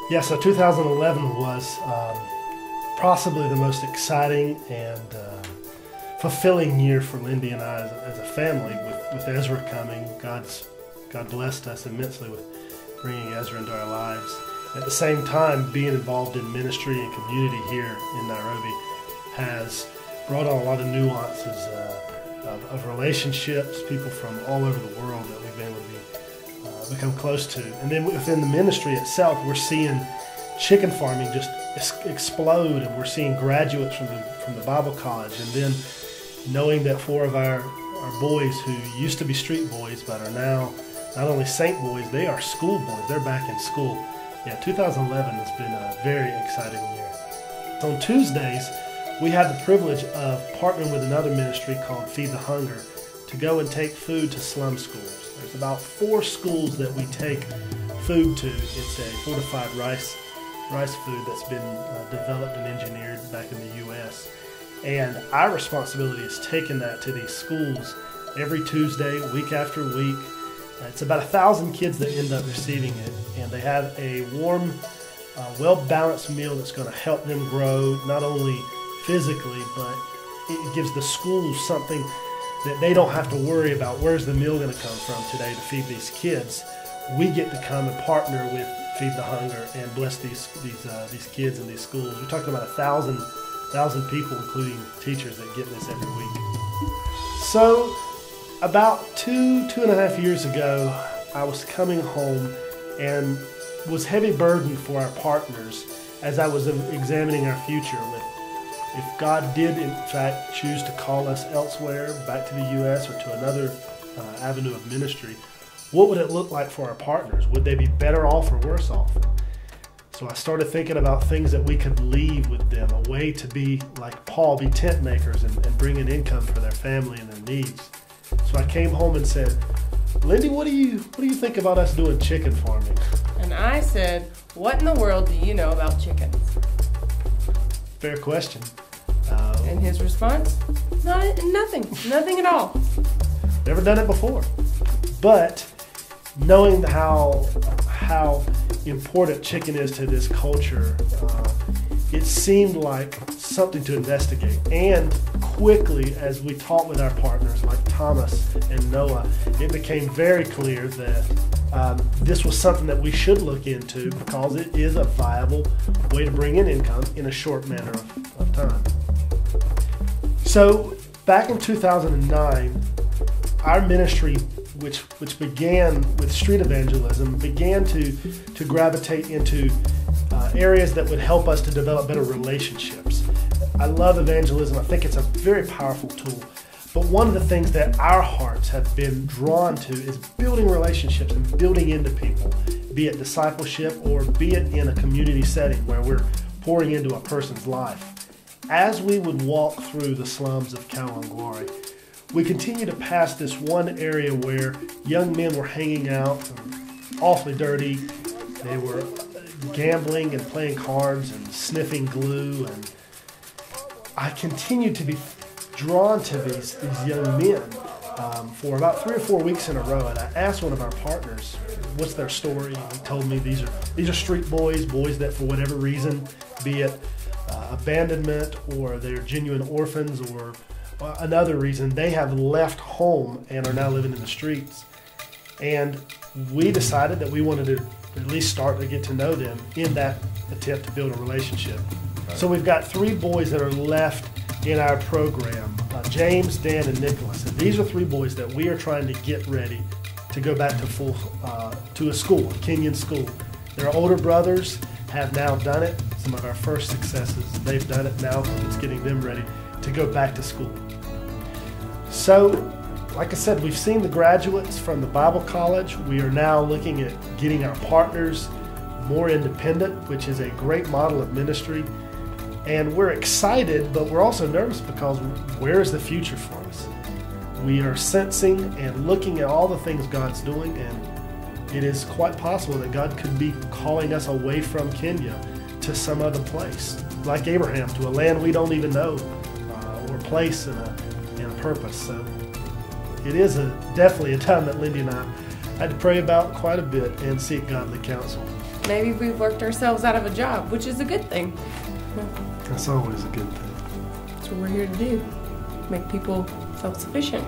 Yeah, so 2011 was possibly the most exciting and fulfilling year for Lindy and I as a family. With Ezra coming, God blessed us immensely with bringing Ezra into our lives. At the same time, being involved in ministry and community here in Nairobi has brought on a lot of nuances of relationships, people from all over the world that we've been able to become close to. And then within the ministry itself, we're seeing chicken farming just explode, and we're seeing graduates from the Bible college, and then knowing that 4 of our boys who used to be street boys but are now not only saint boys, they are school boys. They're back in school. Yeah, 2011 has been a very exciting year. On Tuesdays, we had the privilege of partnering with another ministry called Feed the Hunger to go and take food to slum schools. There's about 4 schools that we take food to. It's a fortified rice food that's been developed and engineered back in the U.S. And our responsibility is taking that to these schools every Tuesday, week after week. It's about 1,000 kids that end up receiving it, and they have a warm, well-balanced meal that's going to help them grow, not only physically, but it gives the schools something that they don't have to worry about. Where's the meal going to come from today to feed these kids? We get to come and partner with Feed the Hunger and bless these kids in these schools. We're talking about 1,000 people, including teachers, that get this every week. So about 2.5 years ago, I was coming home and was heavy burdened for our partners as I was examining our future. If God did, in fact, choose to call us elsewhere, back to the U.S. or to another avenue of ministry, what would it look like for our partners? Would they be better off or worse off? So I started thinking about things that we could leave with them, a way to be like Paul, be tent makers and bring in income for their family and their needs. So I came home and said, Lindy, what do you think about us doing chicken farming? And I said, what in the world do you know about chickens? Fair question. And his response? Nothing at all. Never done it before. But knowing how important chicken is to this culture, it seemed like something to investigate. And quickly, as we talked with our partners like Thomas and Noah, it became very clear that this was something that we should look into because it is a viable way to bring in income in a short manner of time. So back in 2009, our ministry, which began with street evangelism, began to gravitate into areas that would help us to develop better relationships. I love evangelism. I think it's a very powerful tool. But one of the things that our hearts have been drawn to is building relationships and building into people, be it discipleship or be it in a community setting where we're pouring into a person's life. As we would walk through the slums of Kalangwari, we continue to pass this one area where young men were hanging out, awfully dirty. They were gambling and playing cards and sniffing glue, and I continued to be drawn to these young men for about 3 or 4 weeks in a row. And I asked one of our partners, what's their story? And he told me these are street boys that for whatever reason, be it abandonment or they're genuine orphans or another reason, they have left home and are now living in the streets. And we decided that we wanted to at least start to get to know them in that attempt to build a relationship. So we've got 3 boys that are left in our program, James, Dan, and Nicholas. And these are 3 boys that we are trying to get ready to go back to a school, a Kenyan school. Their older brothers have now done it. Some of our first successes, they've done it now. It's getting them ready to go back to school. So, like I said, we've seen the graduates from the Bible college. We are now looking at getting our partners more independent, which is a great model of ministry. And we're excited, but we're also nervous because where is the future for us? We are sensing and looking at all the things God's doing, and it is quite possible that God could be calling us away from Kenya to some other place, like Abraham, to a land we don't even know, or a place and a purpose. So it is definitely a time that Lindy and I had to pray about quite a bit and seek godly counsel. maybe we've worked ourselves out of a job, which is a good thing. That's always a good thing. That's what we're here to do, make people self-sufficient.